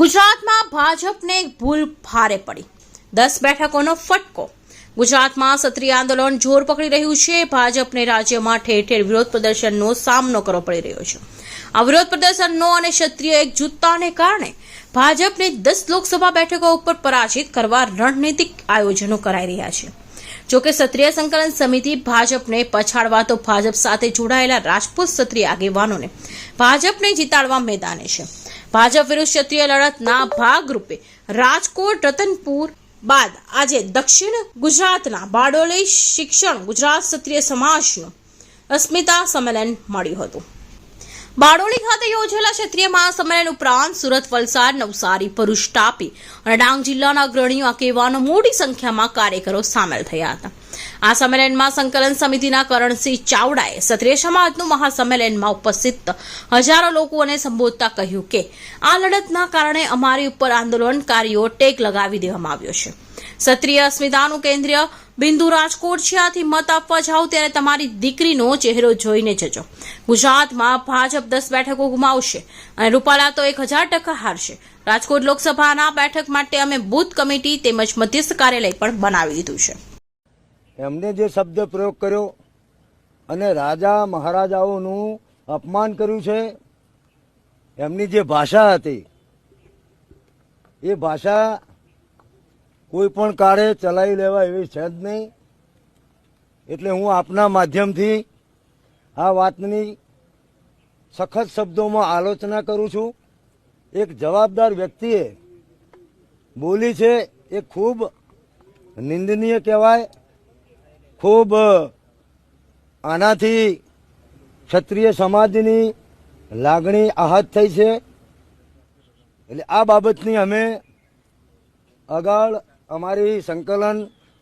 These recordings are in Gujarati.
ગુજરાતમાં ભાજપને એક ભૂલ ભારે પડી, 10 બેઠકોનો ફટકો। ગુજરાતમાં ક્ષત્રિય આંદોલન જોર પકડી રહ્યું છે। ભાજપને રાજ્યમાં ઠેર ઠેર વિરોધ પ્રદર્શનનો સામનો કરવો પડી રહ્યો છે। આ વિરોધ પ્રદર્શનનો અને ક્ષત્રિય એકજૂથતાને કારણે ભાજપને 10 લોકસભા બેઠકો ઉપર પરાજિત કરવા રણનીતિક આયોજનો કરાઈ રહ્યા છે। જોકે ક્ષત્રિય સંકલન સમિતિ ભાજપને પછાડવા તો ભાજપ સાથે જોડાયેલા રાજપૂત ક્ષત્રિય આગેવાનોને ભાજપને જીતાડવા મેદાને છે। ભાજપ વિરુદ્ધ ક્ષત્રિય લડતના ભાગરૂપે રાજકોટ રતનપુર બાદ આજે દક્ષિણ ગુજરાતના બારડોલી શિક્ષણ ગુજરાત ક્ષત્રિય સમાજનું અસ્મિતા સંમેલન મળ્યું હતું। બારડોલી ખાતે યોજાયેલા ક્ષત્રિય મહાસંમેલન ઉપરાંત સુરત, વલસાડ, નવસારી, ભરૂચ, તાપી અને ડાંગ જિલ્લાના અગ્રણીઓ આગેવાનો મોટી સંખ્યામાં કાર્યકરો સામેલ થયા હતા। આ સંમેલનમાં સંકલન સમિતિના કરણસિંહ ચાવડાએ ક્ષત્રિય સમાજનું મહાસંમેલનમાં ઉપસ્થિત હજારો લોકોને સંબોધતા કહ્યું કે આ લડતના કારણે અમારી ઉપર આંદોલનકારીઓ ટેગ લગાવી દેવામાં આવ્યો છે। ક્ષત્રિય અસ્મિતાનું કેન્દ્રીય બિંદુ રાજકોટ છે। આથી મત આપવા જાઓ ત્યારે તમારી દીકરીનો ચહેરો જોઈને જજો। ગુજરાતમાં ભાજપ 10 બેઠકો ગુમાવશે અને રૂપાલા તો 1000% હારશે। રાજકોટ લોકસભાના બેઠક માટે અમે બૂથ કમિટી તેમજ મધ્યસ્થ કાર્યાલય પણ બનાવી દીધું છે। એમને જે શબ્દ પ્રયોગ કર્યો અને રાજા મહારાજાઓનું અપમાન કર્યું છે, એમની જે ભાષા હતી એ ભાષા કોઈ પણ કાળે ચલાવી લેવા એવી છે જ નહીં। એટલે હું આપના માધ્યમથી આ વાતની સખત શબ્દોમાં આલોચના કરું છું। એક જવાબદાર વ્યક્તિએ બોલી છે એ ખૂબ નિંદનીય કહેવાય। ખૂબ આનાથી ક્ષત્રિય સમાજની લાગણી આહત થઈ છે। એટલે આ બાબતની અમે આગળ અમારી સંકલન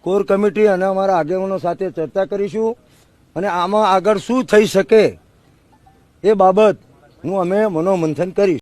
કોર કમિટી અને અમારા આગેવાનો સાથે ચર્ચા કરીશું અને આમાં આગળ શું થઈ શકે એ બાબતનું અમે મનોમંથન કરીશું।